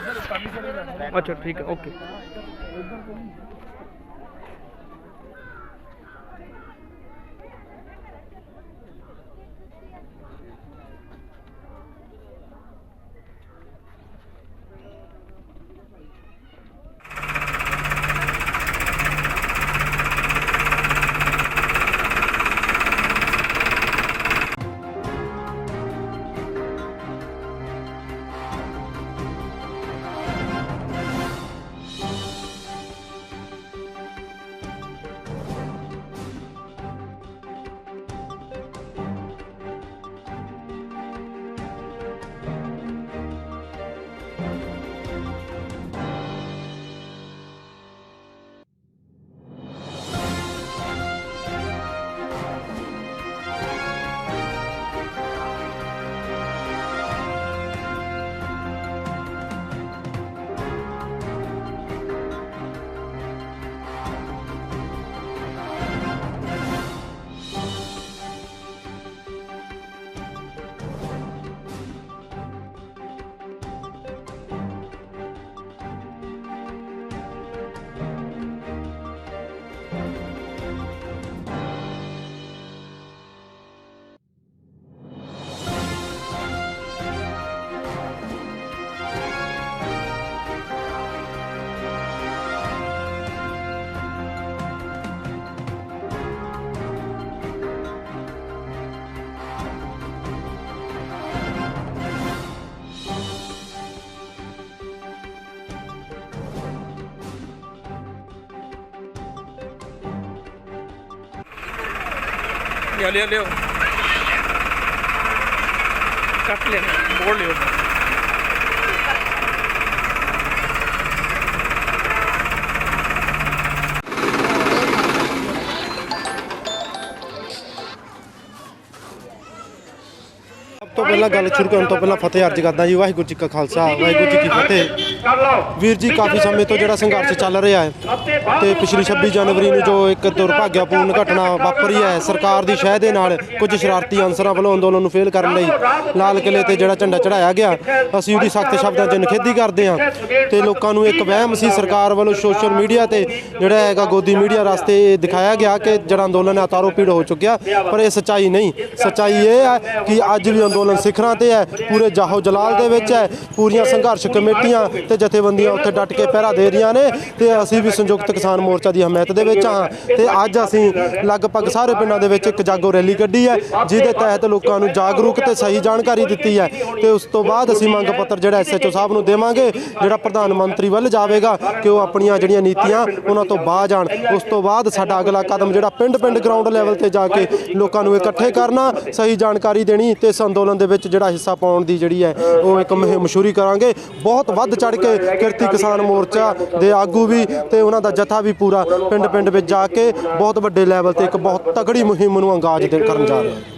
अच्छा ठीक है, ओके। ले लियो कट ले बोल लियो। तो पहला गल शुरू करने तो पहला फतेह अर्ज करदा जी। वाहिगुरू जी का खालसा वाहिगुरू जी की फतेह। वीर जी काफ़ी समय तो जो संघर्ष चल रहा है तो पिछली 26 जनवरी में जो एक दुर्भाग्यपूर्ण घटना वापरी है सरकार की शह के नाल कुछ शरारती अंसरां वालों अंदोलन फेल करने लई लाल किले ते जिहड़ा झंडा चढ़ाया गया असीं उहदी सख्त शब्दां 'च निखेधी करते हैं। तो लोगों को एक वहम सी सरकार वालों सोशल मीडिया ते जिहड़ा हैगा गोदी मीडिया रास्ते दिखाया गया कि जिहड़ा अंदोलन है तारो पीड़ हो चुकिया, पर यह सच्चाई नहीं। सच्चाई ये है कि अज भी अंदोलन सिखरां ते है, पूरे जाहो जलाल दे विच है, पूरियां संघर्ष कमेटियां ते जथेबंदियां उत्थे डट के पहरा दे रहीआं ने ते असीं भी संयुक्त किसान मोर्चा की हमायत दे विच हां। ते अज असीं लगभग सारे पिंडां दे विच एक जागो रैली कड्ढी है जिहदे तहत लोकां नूं जागरूक ते सही जानकारी दित्ती है। ते उस तो बाद असीं मंग पत्र जिहड़ा SHO साहब नूं देवांगे जिहड़ा प्रधानमंत्री वल जावेगा कि वो अपनियां जिहड़ियां नीतियां उन्हां तो बाज आण। उस तो बाद साडा अगला कदम जिहड़ा पिंड पिंड ग्राउंड लैवल ते जाके लोकां नूं इकट्ठे करना, सही जानकारी देनी ते इस अंदोलन दे विच जिहड़ा हिस्सा पाउण दी जिहड़ी है वो एक मुहिम मशहूरी करांगे। बहुत वध चढ़ के किरती किसान मोर्चा दे आगू भी ते उन्हां दा जथा भी पूरा पिंड पिंड विच जाके बहुत वड्डे लैवल ते एक बहुत तगड़ी मुहिम नूं अंगाज करन जा रहा है।